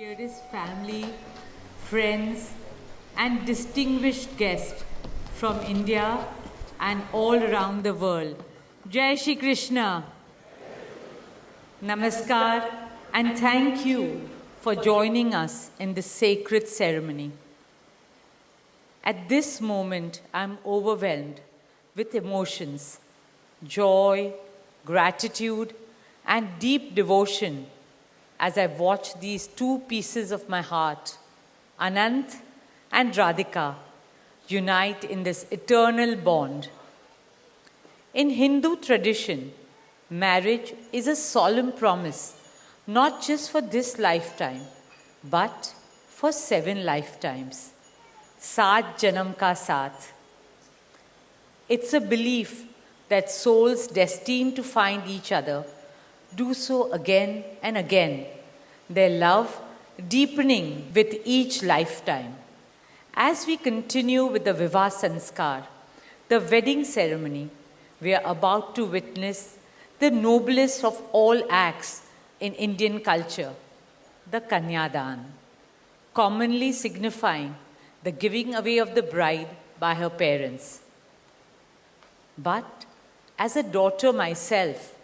Dearest family, friends, and distinguished guests from India and all around the world. Jai Shri Krishna. Namaskar, and thank you for joining us in this sacred ceremony. At this moment, I'm overwhelmed with emotions, joy, gratitude, and deep devotion as I watch these two pieces of my heart, Anant and Radhika, unite in this eternal bond. In Hindu tradition, marriage is a solemn promise, not just for this lifetime, but for 7 lifetimes. Saat Janam Ka Saath. It's a belief that souls destined to find each other do so again and again, their love deepening with each lifetime. As we continue with the Vivah Sanskar, the wedding ceremony, we are about to witness the noblest of all acts in Indian culture, the Kanyadan, commonly signifying the giving away of the bride by her parents. But as a daughter myself,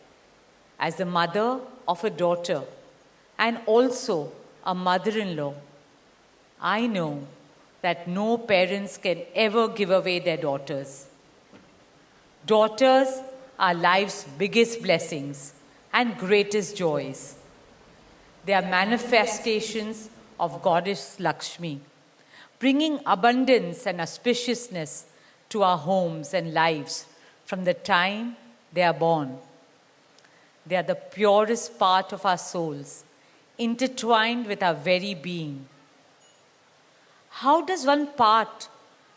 as the mother of a daughter and also a mother-in-law, I know that no parents can ever give away their daughters. Daughters are life's biggest blessings and greatest joys. They are manifestations of Goddess Lakshmi, bringing abundance and auspiciousness to our homes and lives from the time they are born. They are the purest part of our souls, intertwined with our very being. How does one part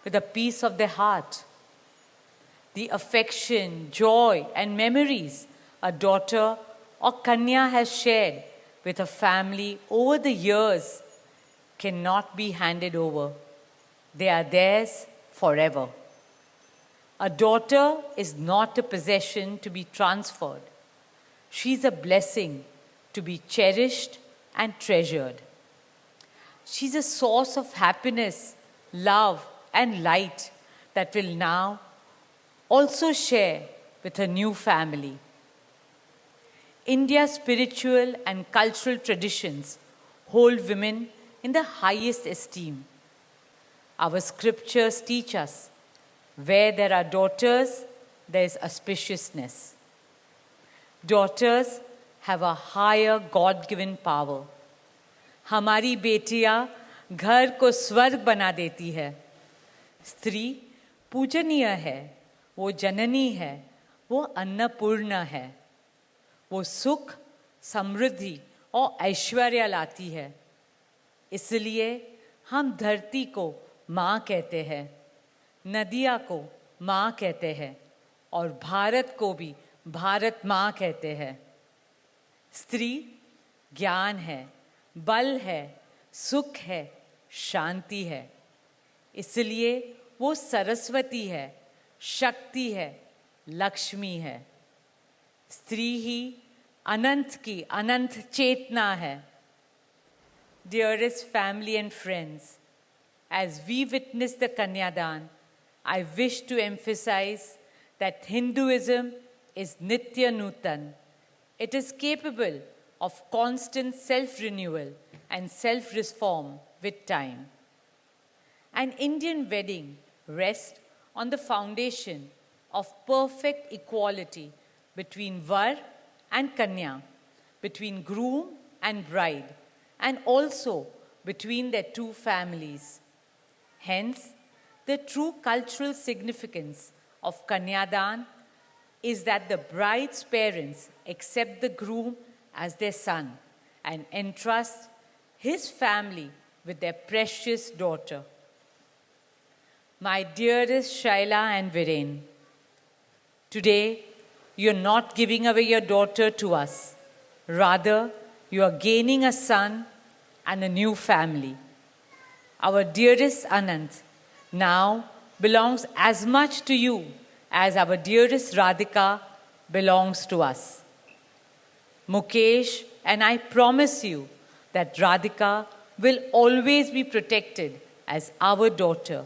with a piece of their heart? The affection, joy, and memories a daughter or Kanya has shared with her family over the years cannot be handed over. They are theirs forever. A daughter is not a possession to be transferred. She is a blessing to be cherished and treasured. She is a source of happiness, love, and light that will now also share with her new family. India's spiritual and cultural traditions hold women in the highest esteem. Our scriptures teach us, where there are daughters, there is auspiciousness. Daughters have a higher God-given power. हमारी बेटियां घर को स्वर्ग बना देती है. स्त्री पूजनीय है, वो जननी है, वो अन्नपूर्णा है. वो सुख, समृद्धि और ऐश्वर्य लाती है. इसलिए हम धरती को माँ कहते हैं, नदिया को माँ कहते हैं और भारत को भी भारत माँ कहते हैं. स्त्री ज्ञान है, बल है, सुख है, शांति है. इसलिए वो सरस्वती है, शक्ति है, लक्ष्मी है. स्त्री ही अनंत की अनंत चेतना है. Dearest family and friends, as we witness the Kanyadan, I wish to emphasize that Hinduism is Nitya Nutan. It is capable of constant self-renewal and self-reform with time. An Indian wedding rests on the foundation of perfect equality between Var and Kanya, between groom and bride, and also between their two families. Hence, the true cultural significance of Kanyadan is that the bride's parents accept the groom as their son and entrust his family with their precious daughter. My dearest Shaila and Viren, today you're not giving away your daughter to us. Rather, you are gaining a son and a new family. Our dearest Anant now belongs as much to you as our dearest Radhika belongs to us. Mukesh and I promise you that Radhika will always be protected as our daughter,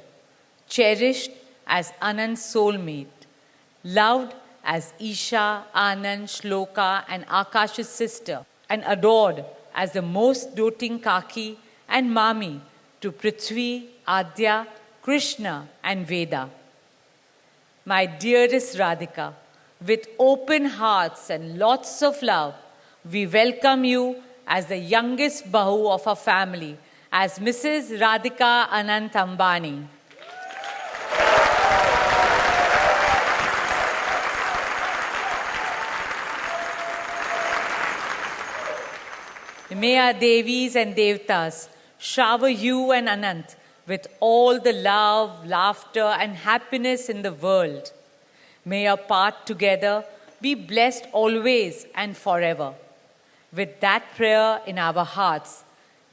cherished as Anand's soulmate, loved as Isha, Anand, Shloka, and Akash's sister, and adored as the most doting Kaki and Mami to Prithvi, Adya, Krishna, and Veda. My dearest Radhika, with open hearts and lots of love, we welcome you as the youngest Bahu of our family, as Mrs. Radhika Anant Ambani. May our Devis and Devtas shower you and Anant with all the love, laughter, and happiness in the world. May your path together be blessed always and forever. With that prayer in our hearts,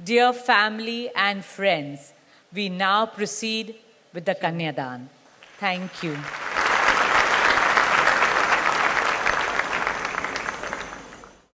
dear family and friends, we now proceed with the Kanyadan. Thank you.